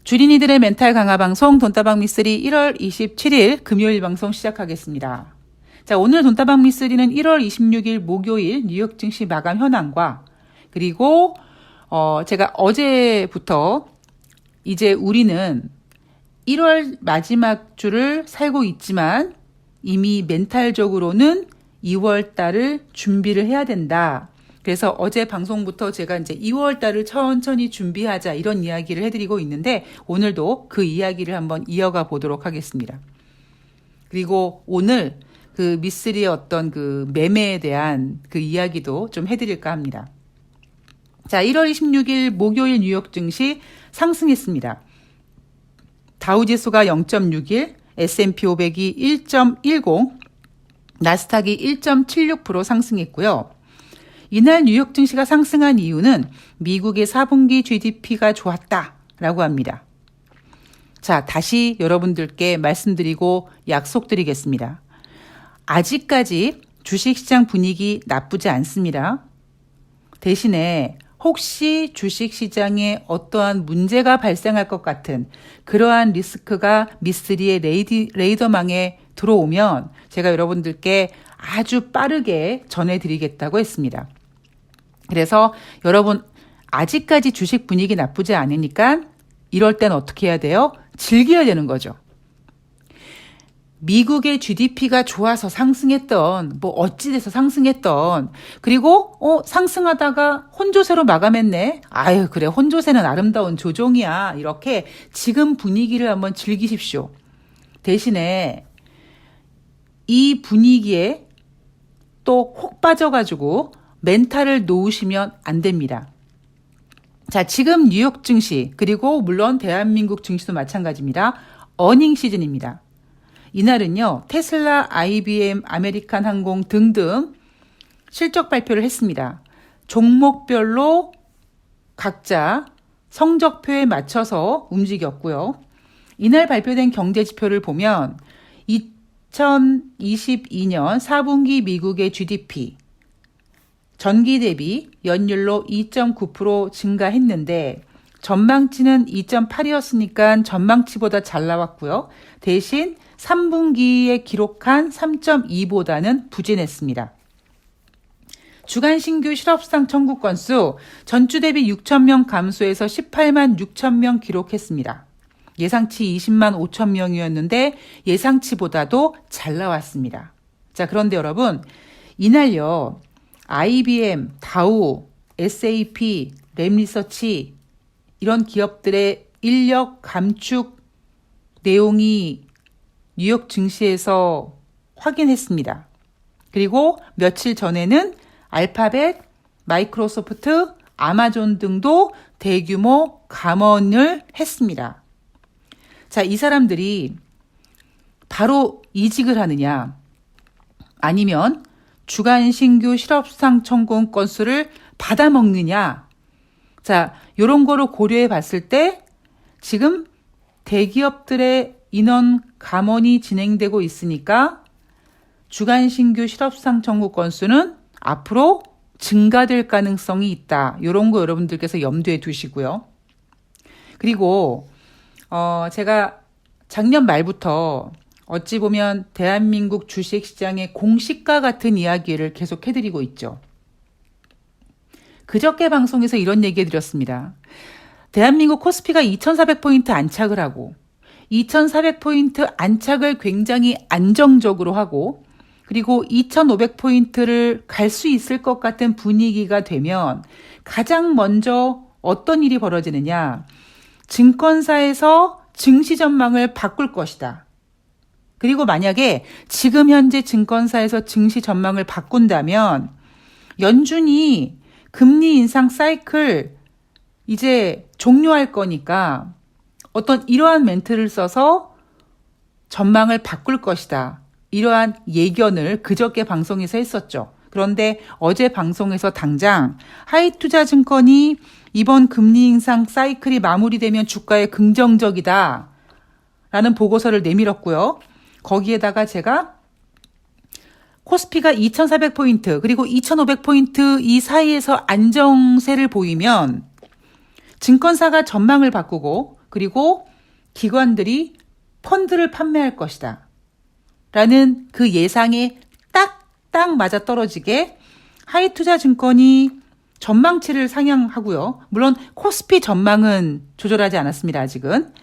주린이들의 멘탈 강화 방송 돈다방 미쓰리 1월 27일 금요일 방송 시작하겠습니다. 자, 오늘 돈다방 미쓰리는 1월 26일 목요일 뉴욕 증시 마감 현황과 그리고 제가 어제부터 이제 우리는 1월 마지막 주를 살고 있지만 이미 멘탈적으로는 2월 달을 준비를 해야 된다. 그래서 어제 방송부터 제가 이제 2월 달을 천천히 준비하자 이런 이야기를 해드리고 있는데 오늘도 그 이야기를 한번 이어가 보도록 하겠습니다. 그리고 오늘 그 미쓰리의 어떤 그 매매에 대한 그 이야기도 좀 해드릴까 합니다. 자, 1월 26일 목요일 뉴욕 증시 상승했습니다. 다우지수가 0.61, S&P 500이 1.10, 나스닥이 1.76% 상승했고요. 이날 뉴욕 증시가 상승한 이유는 미국의 4분기 GDP가 좋았다라고 합니다. 자, 다시 여러분들께 말씀드리고 약속드리겠습니다. 아직까지 주식시장 분위기 나쁘지 않습니다. 대신에 혹시 주식시장에 어떠한 문제가 발생할 것 같은 그러한 리스크가 미쓰리의 레이더망에 들어오면 제가 여러분들께 아주 빠르게 전해드리겠다고 했습니다. 그래서 여러분 아직까지 주식 분위기 나쁘지 않으니까 이럴 땐 어떻게 해야 돼요? 즐겨야 되는 거죠. 미국의 GDP가 좋아서 상승했던 뭐 어찌돼서 상승했던 그리고 상승하다가 혼조세로 마감했네. 아유 그래 혼조세는 아름다운 조종이야. 이렇게 지금 분위기를 한번 즐기십시오. 대신에 이 분위기에 또 혹 빠져가지고 멘탈을 놓으시면 안 됩니다. 자, 지금 뉴욕 증시 그리고 물론 대한민국 증시도 마찬가지입니다. 어닝 시즌입니다. 이날은요 테슬라, IBM, 아메리칸 항공 등등 실적 발표를 했습니다. 종목별로 각자 성적표에 맞춰서 움직였고요. 이날 발표된 경제지표를 보면 2022년 4분기 미국의 GDP 전기 대비 연율로 2.9% 증가했는데 전망치는 2.8이었으니까 전망치보다 잘 나왔고요. 대신 3분기에 기록한 3.2보다는 부진했습니다. 주간 신규 실업상 청구 건수 전주 대비 6,000명 감소해서 18만 6천 명 기록했습니다. 예상치 20만 5천 명이었는데 예상치보다도 잘 나왔습니다. 자, 그런데 여러분 이날요 IBM, 다우, SAP, 램리서치 이런 기업들의 인력 감축 내용이 뉴욕 증시에서 확인했습니다. 그리고 며칠 전에는 알파벳, 마이크로소프트, 아마존 등도 대규모 감원을 했습니다. 자, 이 사람들이 바로 이직을 하느냐 아니면 주간 신규 실업상 청구 건수를 받아먹느냐. 자, 이런 거로 고려해 봤을 때 지금 대기업들의 인원 감원이 진행되고 있으니까 주간 신규 실업상 청구 건수는 앞으로 증가될 가능성이 있다. 이런 거 여러분들께서 염두에 두시고요. 그리고 제가 작년 말부터 어찌 보면 대한민국 주식시장의 공시가 같은 이야기를 계속 해드리고 있죠. 그저께 방송에서 이런 얘기 해드렸습니다. 대한민국 코스피가 2,400포인트 안착을 하고 2,400포인트 안착을 굉장히 안정적으로 하고 그리고 2,500포인트를 갈 수 있을 것 같은 분위기가 되면 가장 먼저 어떤 일이 벌어지느냐. 증권사에서 증시 전망을 바꿀 것이다. 그리고 만약에 지금 현재 증권사에서 증시 전망을 바꾼다면 연준이 금리 인상 사이클 이제 종료할 거니까 어떤 이러한 멘트를 써서 전망을 바꿀 것이다. 이러한 예견을 그저께 방송에서 했었죠. 그런데 어제 방송에서 당장 하이투자증권이 이번 금리 인상 사이클이 마무리되면 주가에 긍정적이다 라는 보고서를 내밀었고요. 거기에다가 제가 코스피가 2,400포인트 그리고 2,500포인트 이 사이에서 안정세를 보이면 증권사가 전망을 바꾸고 그리고 기관들이 펀드를 판매할 것이다. 라는 그 예상에 딱 맞아떨어지게 하이투자증권이 전망치를 상향하고요. 물론 코스피 전망은 조절하지 않았습니다. 아직은.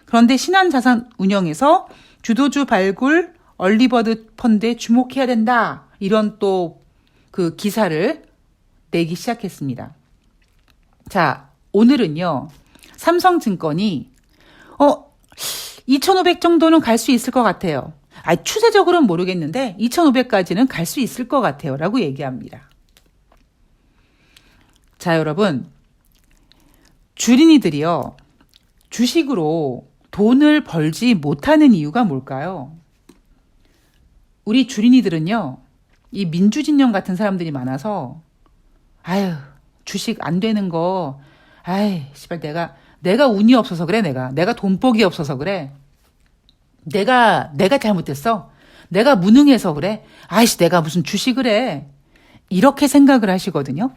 그런데 신한자산운용에서 주도주 발굴 얼리버드 펀드에 주목해야 된다. 이런 또 그 기사를 내기 시작했습니다. 자, 오늘은요. 삼성증권이 2,500 정도는 갈 수 있을 것 같아요. 추세적으로는 모르겠는데 2,500까지는 갈 수 있을 것 같아요. 라고 얘기합니다. 자, 여러분. 주린이들이요. 주식으로 돈을 벌지 못하는 이유가 뭘까요? 우리 주린이들은요. 이 민주진영 같은 사람들이 많아서 주식 안 되는 거 씨발 내가 운이 없어서 그래. 내가 돈복이 없어서 그래. 내가 잘못됐어. 내가 무능해서 그래. 내가 무슨 주식을 해. 이렇게 생각을 하시거든요.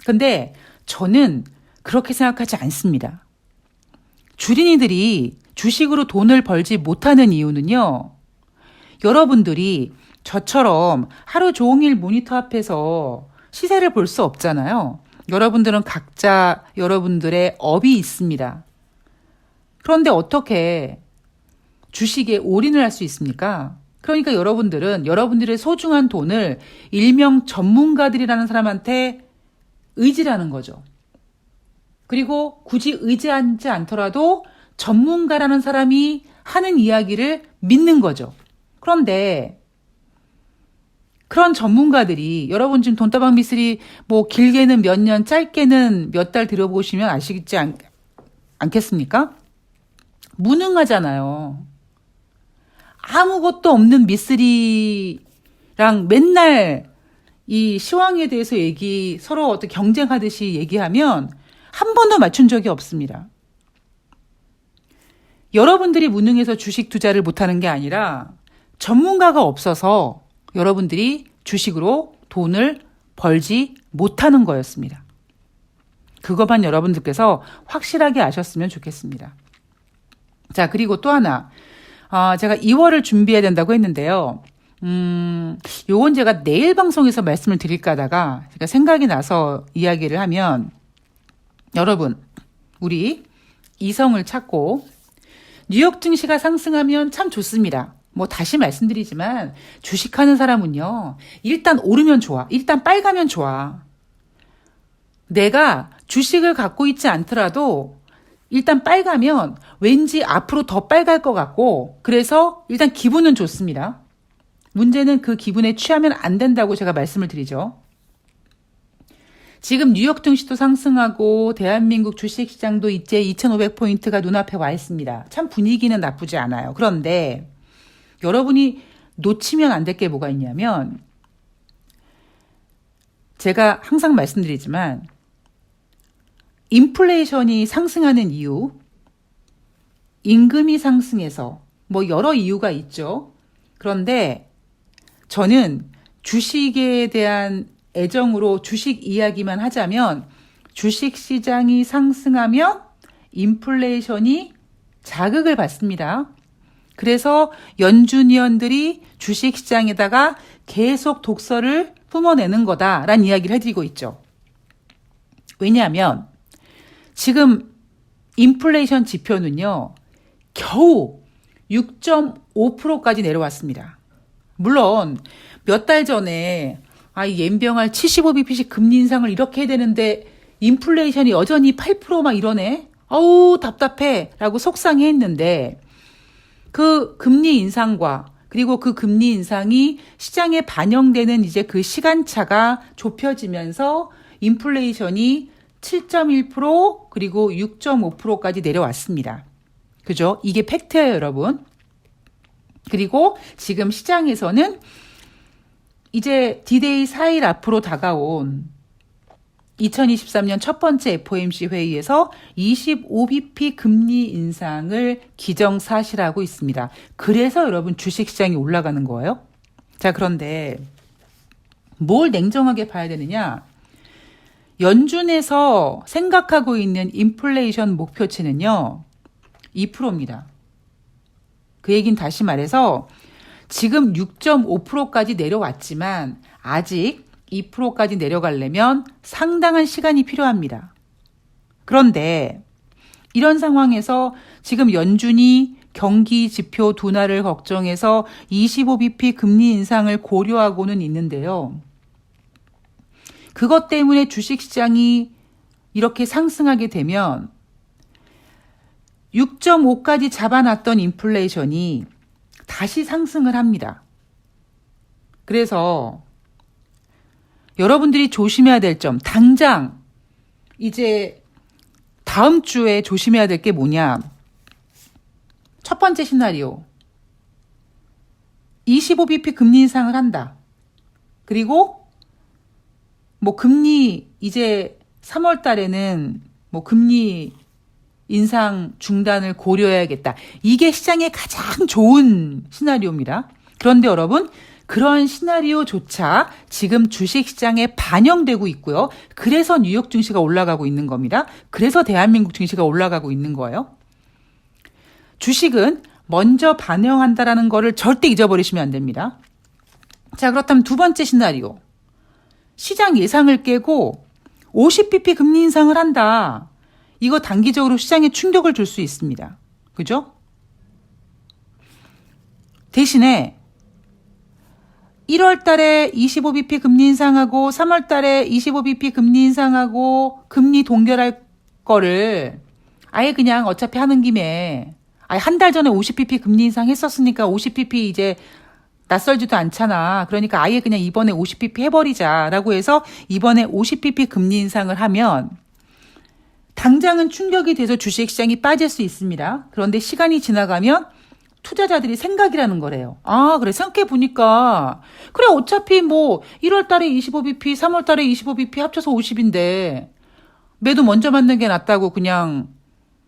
근데 저는 그렇게 생각하지 않습니다. 주린이들이 주식으로 돈을 벌지 못하는 이유는요. 여러분들이 저처럼 하루 종일 모니터 앞에서 시세를 볼 수 없잖아요. 여러분들은 각자 여러분들의 업이 있습니다. 그런데 어떻게 주식에 올인을 할 수 있습니까? 그러니까 여러분들은 여러분들의 소중한 돈을 일명 전문가들이라는 사람한테 의지를 하는 거죠. 그리고 굳이 의지하지 않더라도 전문가라는 사람이 하는 이야기를 믿는 거죠. 그런데 그런 전문가들이 여러분 지금 돈다방 미쓰리 뭐 길게는 몇 년, 짧게는 몇 달 들어보시면 아시지 않겠습니까? 무능하잖아요. 아무것도 없는 미쓰리랑 맨날 이 시황에 대해서 서로 어떻게 경쟁하듯이 얘기하면 한 번도 맞춘 적이 없습니다. 여러분들이 무능해서 주식 투자를 못하는 게 아니라 전문가가 없어서 여러분들이 주식으로 돈을 벌지 못하는 거였습니다. 그것만 여러분들께서 확실하게 아셨으면 좋겠습니다. 자, 그리고 또 하나. 제가 2월을 준비해야 된다고 했는데요. 요건 제가 내일 방송에서 말씀을 드릴까 하다가 제가 생각이 나서 이야기를 하면 여러분, 우리 이성을 찾고 뉴욕 증시가 상승하면 참 좋습니다. 다시 말씀드리지만 주식하는 사람은요. 일단 오르면 좋아. 일단 빨가면 좋아. 내가 주식을 갖고 있지 않더라도 일단 빨가면 왠지 앞으로 더 빨갈 것 같고 그래서 일단 기분은 좋습니다. 문제는 그 기분에 취하면 안 된다고 제가 말씀을 드리죠. 지금 뉴욕 증시도 상승하고 대한민국 주식시장도 이제 2,500포인트가 눈앞에 와 있습니다. 참 분위기는 나쁘지 않아요. 그런데 여러분이 놓치면 안 될 게 뭐가 있냐면 제가 항상 말씀드리지만 인플레이션이 상승하는 이유, 임금이 상승해서 여러 이유가 있죠. 그런데 저는 주식에 대한 애정으로 주식 이야기만 하자면 주식시장이 상승하면 인플레이션이 자극을 받습니다. 그래서 연준위원들이 주식시장에다가 계속 독서를 뿜어내는 거다라는 이야기를 해드리고 있죠. 왜냐하면 지금 인플레이션 지표는요. 겨우 6.5%까지 내려왔습니다. 물론 몇 달 전에 옌병할 75bp씩 금리 인상을 이렇게 해야 되는데 인플레이션이 여전히 8% 막 이러네. 답답해 라고 속상해했는데 그 금리 인상과 그리고 그 금리 인상이 시장에 반영되는 이제 그 시간차가 좁혀지면서 인플레이션이 7.1% 그리고 6.5%까지 내려왔습니다. 그죠? 이게 팩트예요, 여러분. 그리고 지금 시장에서는 이제 D-Day 4일 앞으로 다가온 2023년 첫 번째 FOMC 회의에서 25bp 금리 인상을 기정사실하고 있습니다. 그래서 여러분 주식시장이 올라가는 거예요. 자, 그런데 뭘 냉정하게 봐야 되느냐? 연준에서 생각하고 있는 인플레이션 목표치는요. 2%입니다. 그 얘기는 다시 말해서 지금 6.5%까지 내려왔지만 아직 2%까지 내려가려면 상당한 시간이 필요합니다. 그런데 이런 상황에서 지금 연준이 경기 지표 둔화를 걱정해서 25bp 금리 인상을 고려하고는 있는데요. 그것 때문에 주식시장이 이렇게 상승하게 되면 6.5까지 잡아놨던 인플레이션이 다시 상승을 합니다. 그래서 여러분들이 조심해야 될 점, 당장 이제 다음 주에 조심해야 될 게 뭐냐. 첫 번째 시나리오. 25bp 금리 인상을 한다. 그리고 뭐 금리 이제 3월 달에는 뭐 금리 인상 중단을 고려해야겠다. 이게 시장의 가장 좋은 시나리오입니다. 그런데 여러분, 그런 시나리오조차 지금 주식시장에 반영되고 있고요. 그래서 뉴욕 증시가 올라가고 있는 겁니다. 그래서 대한민국 증시가 올라가고 있는 거예요. 주식은 먼저 반영한다라는 거를 절대 잊어버리시면 안 됩니다. 자, 그렇다면 두 번째 시나리오. 시장 예상을 깨고 50bp 금리 인상을 한다. 이거 단기적으로 시장에 충격을 줄 수 있습니다. 그죠? 대신에 1월 달에 25bp 금리 인상하고 3월 달에 25bp 금리 인상하고 금리 동결할 거를 아예 그냥 어차피 하는 김에 아예 한 달 전에 50bp 금리 인상 했었으니까 50bp 이제 낯설지도 않잖아. 그러니까 아예 그냥 이번에 50bp 해버리자라고 해서 이번에 50bp 금리 인상을 하면 당장은 충격이 돼서 주식시장이 빠질 수 있습니다. 그런데 시간이 지나가면 투자자들이 생각이라는 거래요. 아, 그래. 생각해보니까. 그래, 어차피 뭐 1월 달에 25bp, 3월 달에 25bp 합쳐서 50인데 매도 먼저 맞는 게 낫다고 그냥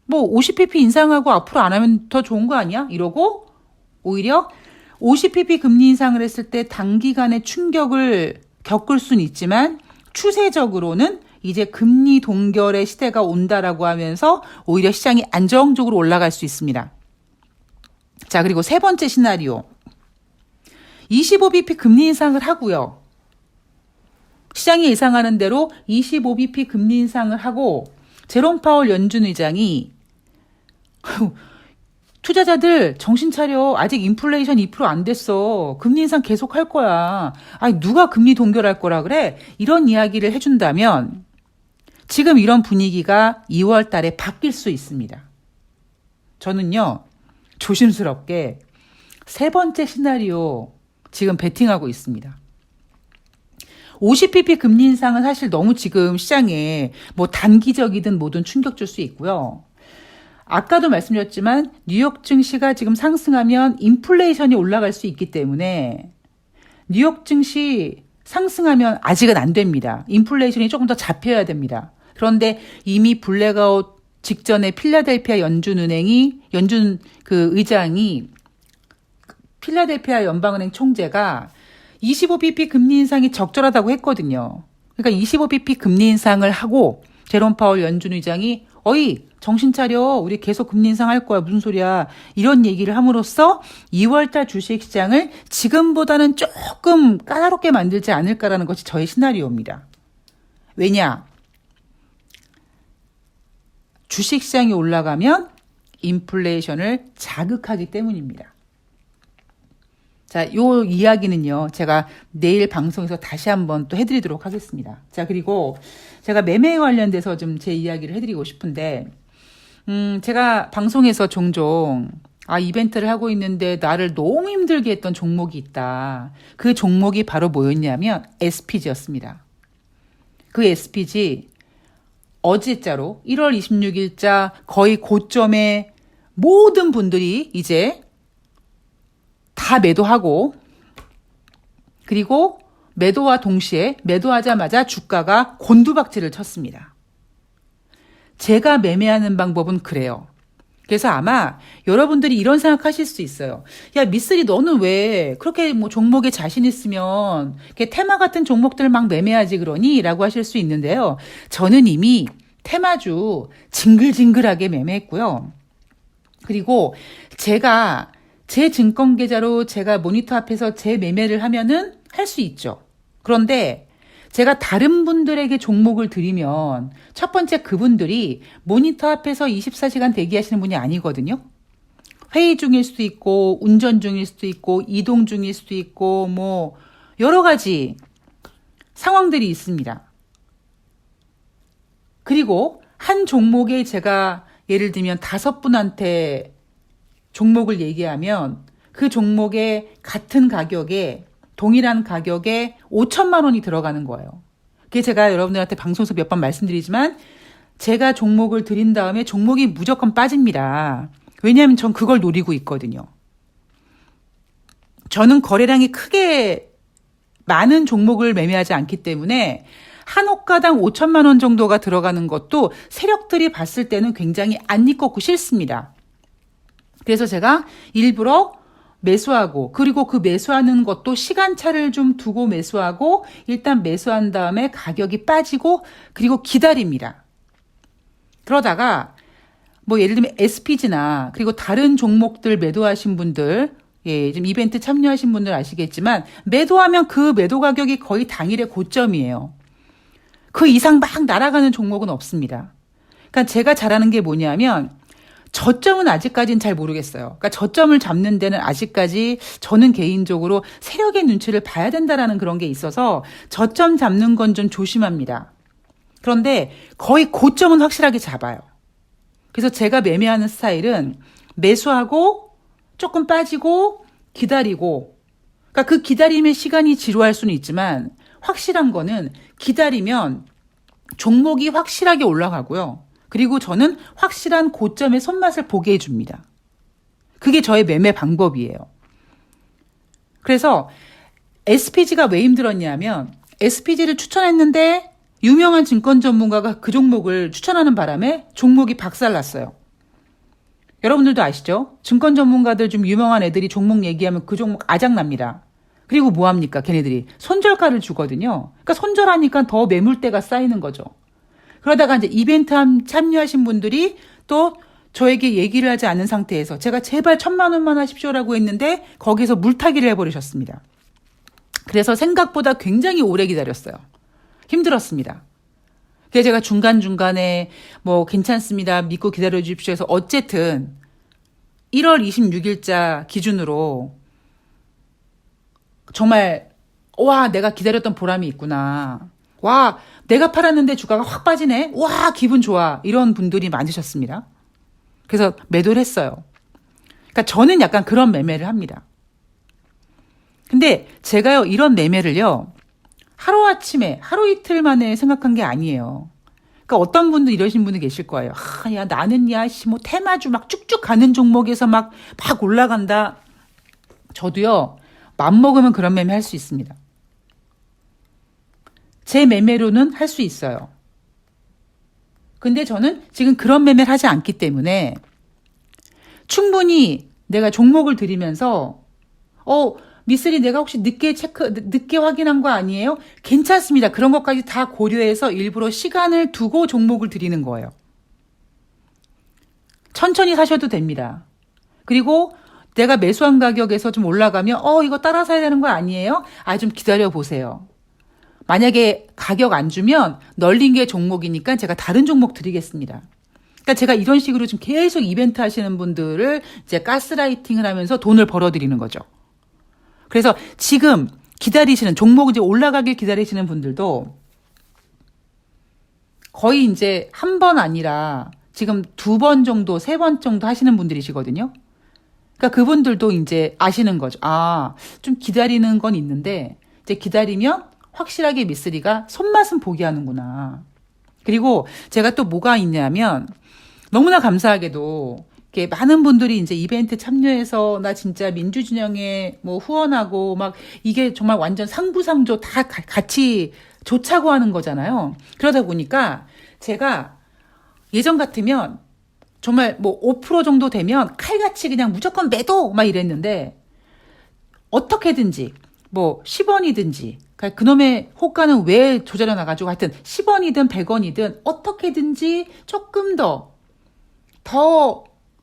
뭐 50bp 인상하고 앞으로 안 하면 더 좋은 거 아니야? 이러고 오히려 50bp 금리 인상을 했을 때 단기간의 충격을 겪을 수는 있지만 추세적으로는 이제 금리 동결의 시대가 온다라고 하면서 오히려 시장이 안정적으로 올라갈 수 있습니다. 자, 그리고 세 번째 시나리오. 25bp 금리 인상을 하고요. 시장이 예상하는 대로 25bp 금리 인상을 하고 제롬 파월 연준 의장이 투자자들 정신 차려. 아직 인플레이션 2% 안 됐어. 금리 인상 계속 할 거야. 아니, 누가 금리 동결할 거라 그래? 이런 이야기를 해준다면 지금 이런 분위기가 2월 달에 바뀔 수 있습니다. 저는요, 조심스럽게 세 번째 시나리오 지금 베팅하고 있습니다. 50bp 금리 인상은 사실 너무 지금 시장에 뭐 단기적이든 뭐든 충격 줄 수 있고요. 아까도 말씀드렸지만 뉴욕 증시가 지금 상승하면 인플레이션이 올라갈 수 있기 때문에 뉴욕 증시 상승하면 아직은 안 됩니다. 인플레이션이 조금 더 잡혀야 됩니다. 그런데 이미 블랙아웃 직전에 필라델피아 연준 그 의장이 필라델피아 연방은행 총재가 25bp 금리 인상이 적절하다고 했거든요. 그러니까 25bp 금리 인상을 하고 제롬 파월 연준 의장이 어이 정신 차려. 우리 계속 금리 인상할 거야. 무슨 소리야. 이런 얘기를 함으로써 2월달 주식시장을 지금보다는 조금 까다롭게 만들지 않을까라는 것이 저의 시나리오입니다. 왜냐? 주식시장이 올라가면 인플레이션을 자극하기 때문입니다. 자, 요 이야기는요, 제가 내일 방송에서 다시 한번 또 해드리도록 하겠습니다. 자, 그리고 제가 매매에 관련돼서 좀 제 이야기를 해드리고 싶은데, 제가 방송에서 종종, 이벤트를 하고 있는데 나를 너무 힘들게 했던 종목이 있다. 그 종목이 바로 뭐였냐면 SPG였습니다. 그 SPG, 어제자로 1월 26일자 거의 고점에 모든 분들이 이제 다 매도하고 그리고 매도와 동시에 매도하자마자 주가가 곤두박질을 쳤습니다. 제가 매매하는 방법은 그래요. 그래서 아마 여러분들이 이런 생각하실 수 있어요. 야, 미쓰리 너는 왜 그렇게 뭐 종목에 자신 있으면 이렇게 테마 같은 종목들을 막 매매하지 그러니? 라고 하실 수 있는데요. 저는 이미 테마주 징글징글하게 매매했고요. 그리고 제가 제 증권 계좌로 제가 모니터 앞에서 제 매매를 하면은 할 수 있죠. 그런데 제가 다른 분들에게 종목을 드리면 첫 번째 그분들이 모니터 앞에서 24시간 대기하시는 분이 아니거든요. 회의 중일 수도 있고 운전 중일 수도 있고 이동 중일 수도 있고 뭐 여러 가지 상황들이 있습니다. 그리고 한 종목에 제가 예를 들면 5분한테 종목을 얘기하면 그 종목에 같은 가격에 동일한 가격에 5천만 원이 들어가는 거예요. 그게 제가 여러분들한테 방송에서 몇 번 말씀드리지만 제가 종목을 드린 다음에 종목이 무조건 빠집니다. 왜냐하면 전 그걸 노리고 있거든요. 저는 거래량이 크게 많은 종목을 매매하지 않기 때문에 한 호가당 5천만 원 정도가 들어가는 것도 세력들이 봤을 때는 굉장히 안 입고 싫습니다. 그래서 제가 일부러 매수하고 그리고 그 매수하는 것도 시간차를 좀 두고 매수하고 일단 매수한 다음에 가격이 빠지고 그리고 기다립니다. 그러다가 뭐 예를 들면 SPG나 그리고 다른 종목들 매도하신 분들 지금 이벤트 참여하신 분들 아시겠지만 매도하면 그 매도 가격이 거의 당일의 고점이에요. 그 이상 막 날아가는 종목은 없습니다. 그러니까 제가 잘하는 게 뭐냐면 저점은 아직까지는 잘 모르겠어요. 그러니까 저점을 잡는 데는 아직까지 저는 개인적으로 세력의 눈치를 봐야 된다라는 그런 게 있어서 저점 잡는 건 좀 조심합니다. 그런데 거의 고점은 확실하게 잡아요. 그래서 제가 매매하는 스타일은 매수하고 조금 빠지고 기다리고 그러니까 그 기다림의 시간이 지루할 수는 있지만 확실한 거는 기다리면 종목이 확실하게 올라가고요. 그리고 저는 확실한 고점의 손맛을 보게 해줍니다. 그게 저의 매매 방법이에요. 그래서 SPG가 왜 힘들었냐면 SPG를 추천했는데 유명한 증권 전문가가 그 종목을 추천하는 바람에 종목이 박살났어요. 여러분들도 아시죠? 증권 전문가들 좀 유명한 애들이 종목 얘기하면 그 종목 아작납니다. 그리고 뭐 합니까? 걔네들이 손절가를 주거든요. 그러니까 손절하니까 더 매물대가 쌓이는 거죠. 그러다가 이제 이벤트 참여하신 분들이 또 저에게 얘기를 하지 않은 상태에서 제가 제발 1,000만 원만 하십시오라고 했는데 거기서 물타기를 해버리셨습니다. 그래서 생각보다 굉장히 오래 기다렸어요. 힘들었습니다. 그래서 제가 중간중간에 뭐 괜찮습니다. 믿고 기다려 주십시오 해서 어쨌든 1월 26일자 기준으로 정말 와 내가 기다렸던 보람이 있구나. 와 내가 팔았는데 주가가 확 빠지네. 와 기분 좋아. 이런 분들이 많으셨습니다. 그래서 매도를 했어요. 그러니까 저는 약간 그런 매매를 합니다. 근데 제가요 이런 매매를요 하루아침에 하루 이틀 만에 생각한 게 아니에요. 그러니까 어떤 분들 이러신 분들 계실 거예요. 야 나는 뭐 테마주 막 쭉쭉 가는 종목에서 막 올라간다. 저도요 맘먹으면 그런 매매 할 수 있습니다. 제 매매로는 할 수 있어요. 근데 저는 지금 그런 매매를 하지 않기 때문에 충분히 내가 종목을 들이면서 미쓰리 내가 혹시 늦게 확인한 거 아니에요? 괜찮습니다. 그런 것까지 다 고려해서 일부러 시간을 두고 종목을 드리는 거예요. 천천히 사셔도 됩니다. 그리고 내가 매수한 가격에서 좀 올라가면 이거 따라 사야 되는 거 아니에요? 좀 기다려 보세요. 만약에 가격 안 주면 널린 게 종목이니까 제가 다른 종목 드리겠습니다. 그러니까 제가 이런 식으로 좀 계속 이벤트 하시는 분들을 이제 가스라이팅을 하면서 돈을 벌어들이는 거죠. 그래서 지금 기다리시는 종목 이제 올라가길 기다리시는 분들도 거의 이제 한 번 아니라 지금 2번 정도, 3번 정도 하시는 분들이시거든요. 그러니까 그분들도 이제 아시는 거죠. 좀 기다리는 건 있는데 이제 기다리면 확실하게 미쓰리가 손맛은 보게 하는구나. 그리고 제가 또 뭐가 있냐면 너무나 감사하게도 이렇게 많은 분들이 이제 이벤트 참여해서 나 진짜 민주진영에 뭐 후원하고 막 이게 정말 완전 상부상조 다 같이 좋자고 하는 거잖아요. 그러다 보니까 제가 예전 같으면 정말 뭐 5% 정도 되면 칼같이 그냥 무조건 매도 막 이랬는데 어떻게든지 뭐 10원이든지 그놈의 호가는 왜 조절해 놔가지고 하여튼 10원이든 100원이든 어떻게든지 조금 더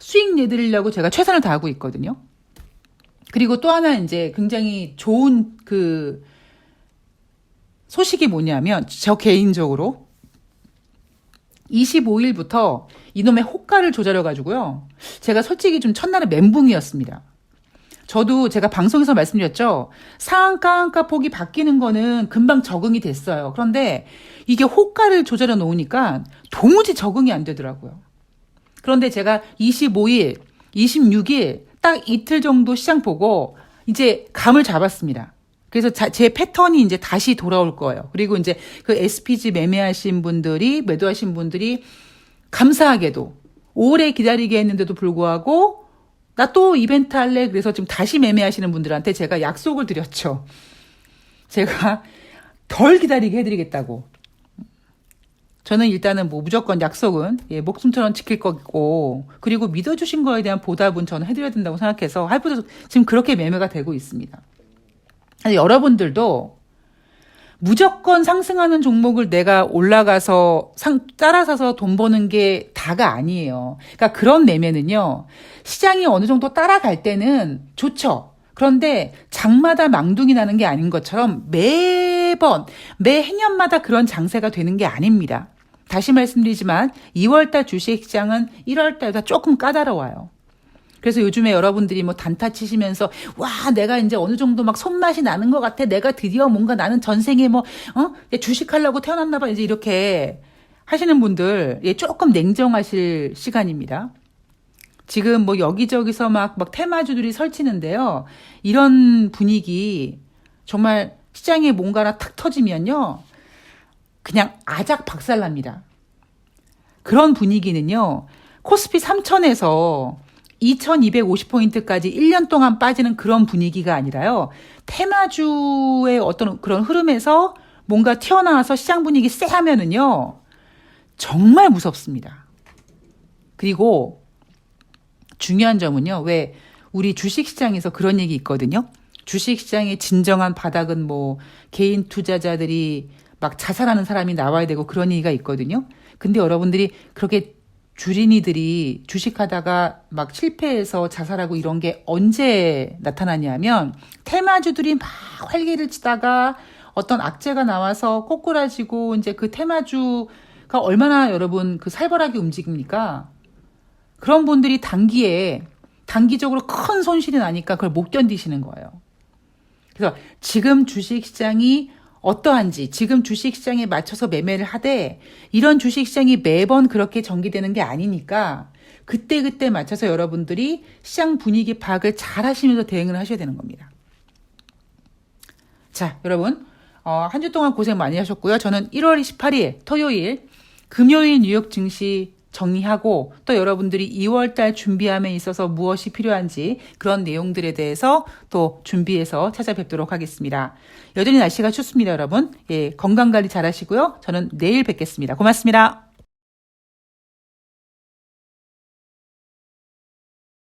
수익 내드리려고 제가 최선을 다하고 있거든요. 그리고 또 하나 이제 굉장히 좋은 그 소식이 뭐냐면, 저 개인적으로 25일부터 이놈의 호가를 조절해가지고요. 제가 솔직히 좀 첫날에 멘붕이었습니다. 저도 제가 방송에서 말씀드렸죠. 상한가, 하한가 폭이 바뀌는 거는 금방 적응이 됐어요. 그런데 이게 호가를 조절해 놓으니까 도무지 적응이 안 되더라고요. 그런데 제가 25일, 26일 딱 이틀 정도 시장 보고 이제 감을 잡았습니다. 그래서 제 패턴이 이제 다시 돌아올 거예요. 그리고 이제 그 SPG 매매하신 분들이, 매도하신 분들이 감사하게도 오래 기다리게 했는데도 불구하고 나 또 이벤트 할래. 그래서 지금 다시 매매하시는 분들한테 제가 약속을 드렸죠. 제가 덜 기다리게 해드리겠다고. 저는 일단은 뭐 무조건 약속은 목숨처럼 지킬 거고, 그리고 믿어주신 거에 대한 보답은 저는 해드려야 된다고 생각해서 할부도 지금 그렇게 매매가 되고 있습니다. 여러분들도 무조건 상승하는 종목을 내가 올라가서 따라 사서 돈 버는 게 다가 아니에요. 그러니까 그런 매매는요, 시장이 어느 정도 따라갈 때는 좋죠. 그런데 장마다 망둥이 나는 게 아닌 것처럼 매번, 매 해년마다 그런 장세가 되는 게 아닙니다. 다시 말씀드리지만 2월달 주식시장은 1월달보다 조금 까다로워요. 그래서 요즘에 여러분들이 뭐 단타 치시면서 와, 내가 이제 어느 정도 막 손맛이 나는 것 같아. 내가 드디어 뭔가 나는 전생에 뭐 주식하려고 태어났나 봐. 이제 이렇게 하시는 분들 조금 냉정하실 시간입니다. 지금 뭐 여기저기서 막 테마주들이 설치는데요. 이런 분위기 정말 시장에 뭔가가 탁 터지면요. 그냥 아작 박살납니다. 그런 분위기는요. 코스피 3000에서 2250포인트까지 1년 동안 빠지는 그런 분위기가 아니라요. 테마주의 어떤 그런 흐름에서 뭔가 튀어나와서 시장 분위기 쎄하면은요. 정말 무섭습니다. 그리고 중요한 점은요. 왜 우리 주식시장에서 그런 얘기 있거든요. 주식시장의 진정한 바닥은 뭐 개인 투자자들이 막 자살하는 사람이 나와야 되고 그런 얘기가 있거든요. 근데 여러분들이 그렇게 주린이들이 주식하다가 막 실패해서 자살하고 이런 게 언제 나타나냐면 테마주들이 막 활개를 치다가 어떤 악재가 나와서 꼬꾸라지고 이제 그 테마주가 얼마나 여러분 그 살벌하게 움직입니까? 그런 분들이 단기적으로 큰 손실이 나니까 그걸 못 견디시는 거예요. 그래서 지금 주식시장이 어떠한지, 지금 주식시장에 맞춰서 매매를 하되 이런 주식시장이 매번 그렇게 전개되는 게 아니니까 그때그때 맞춰서 여러분들이 시장 분위기 파악을 잘 하시면서 대응을 하셔야 되는 겁니다. 자, 여러분 한 주 동안 고생 많이 하셨고요. 저는 1월 28일 토요일, 금요일 뉴욕 증시 정리하고 또 여러분들이 2월달 준비함에 있어서 무엇이 필요한지 그런 내용들에 대해서 또 준비해서 찾아뵙도록 하겠습니다. 여전히 날씨가 춥습니다, 여러분. 건강관리 잘 하시고요. 저는 내일 뵙겠습니다. 고맙습니다.